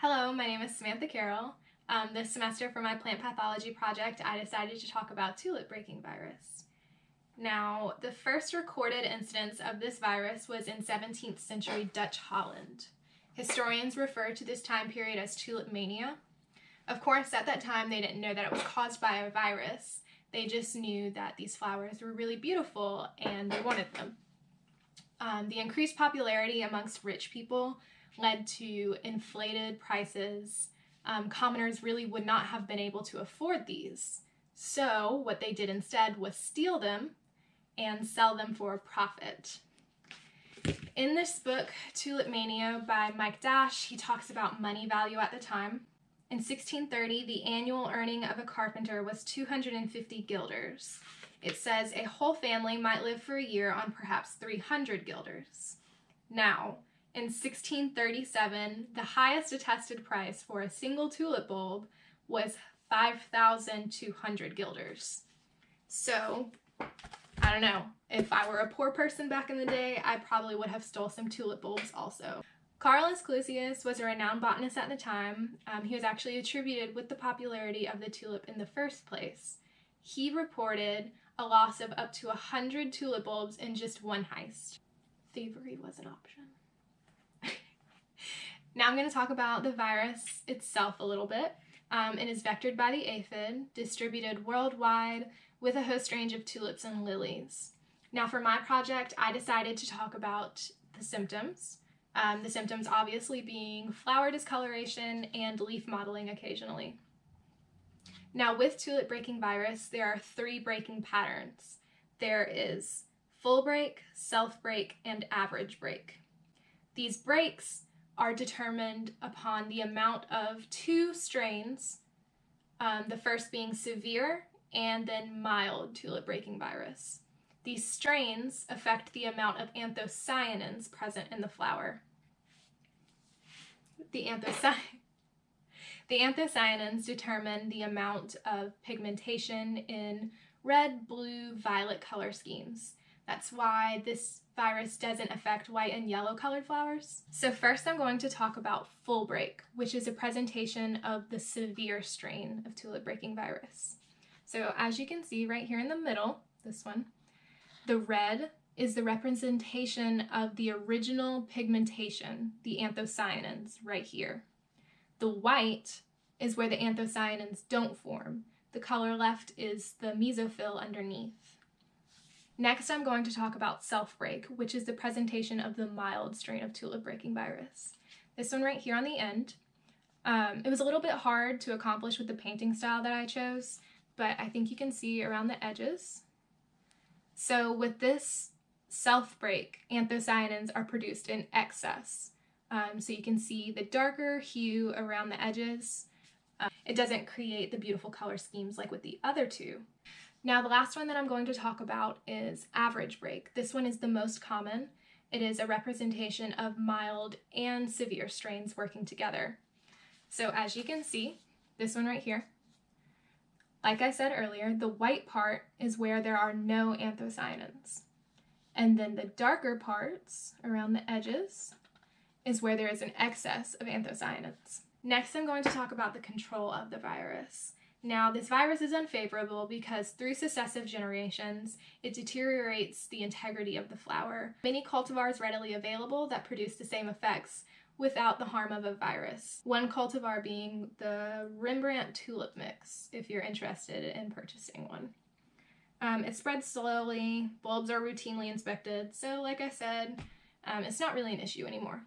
Hello, my name is Samantha Carroll. This semester for my plant pathology project, I decided to talk about tulip breaking virus. Now, the first recorded instance of this virus was in 17th century Dutch Holland. Historians refer to this time period as tulip mania. Of course, at that time, they didn't know that it was caused by a virus. They just knew that these flowers were really beautiful and they wanted them. The increased popularity amongst rich people led to inflated prices. Commoners really would not have been able to afford these. So what they did instead was steal them and sell them for a profit. In this book, Tulip Mania by Mike Dash, he talks about money value at the time. In 1630, the annual earning of a carpenter was 250 guilders. It says a whole family might live for a year on perhaps 300 guilders. Now, in 1637, the highest attested price for a single tulip bulb was 5,200 guilders. So, I don't know, if I were a poor person back in the day, I probably would have stole some tulip bulbs also. Carolus Clusius was a renowned botanist at the time. He was actually attributed with the popularity of the tulip in the first place. He reported a loss of up to 100 tulip bulbs in just one heist. Thievery was an option. Now I'm going to talk about the virus itself a little bit. It is vectored by the aphid, distributed worldwide with a host range of tulips and lilies. Now for my project, I decided to talk about the symptoms. The symptoms obviously being flower discoloration and leaf mottling occasionally. Now with tulip breaking virus, there are 3 breaking patterns. There is full break, self break, and average break. These breaks are determined upon the amount of 2 strains, the first being severe and then mild tulip breaking virus. These strains affect the amount of anthocyanins present in the flower. The anthocyanins determine the amount of pigmentation in red, blue, violet color schemes. That's why this virus doesn't affect white and yellow colored flowers. So first I'm going to talk about full break, which is a presentation of the severe strain of tulip breaking virus. So as you can see right here in the middle, this one, the red is the representation of the original pigmentation, the anthocyanins right here. The white is where the anthocyanins don't form. The color left is the mesophyll underneath. Next, I'm going to talk about self-break, which is the presentation of the mild strain of tulip breaking virus. This one right here on the end. It was a little bit hard to accomplish with the painting style that I chose, but I think you can see around the edges. So with this self-break, anthocyanins are produced in excess. So you can see the darker hue around the edges. It doesn't create the beautiful color schemes like with the other 2. Now the last one that I'm going to talk about is average break. This one is the most common. It is a representation of mild and severe strains working together. So as you can see, this one right here, like I said earlier, the white part is where there are no anthocyanins. And then the darker parts around the edges is where there is an excess of anthocyanins. Next, I'm going to talk about the control of the virus. Now, this virus is unfavorable because through successive generations, it deteriorates the integrity of the flower. Many cultivars readily available that produce the same effects without the harm of a virus. One cultivar being the Rembrandt tulip mix, if you're interested in purchasing one. It spreads slowly, bulbs are routinely inspected, so like I said, it's not really an issue anymore.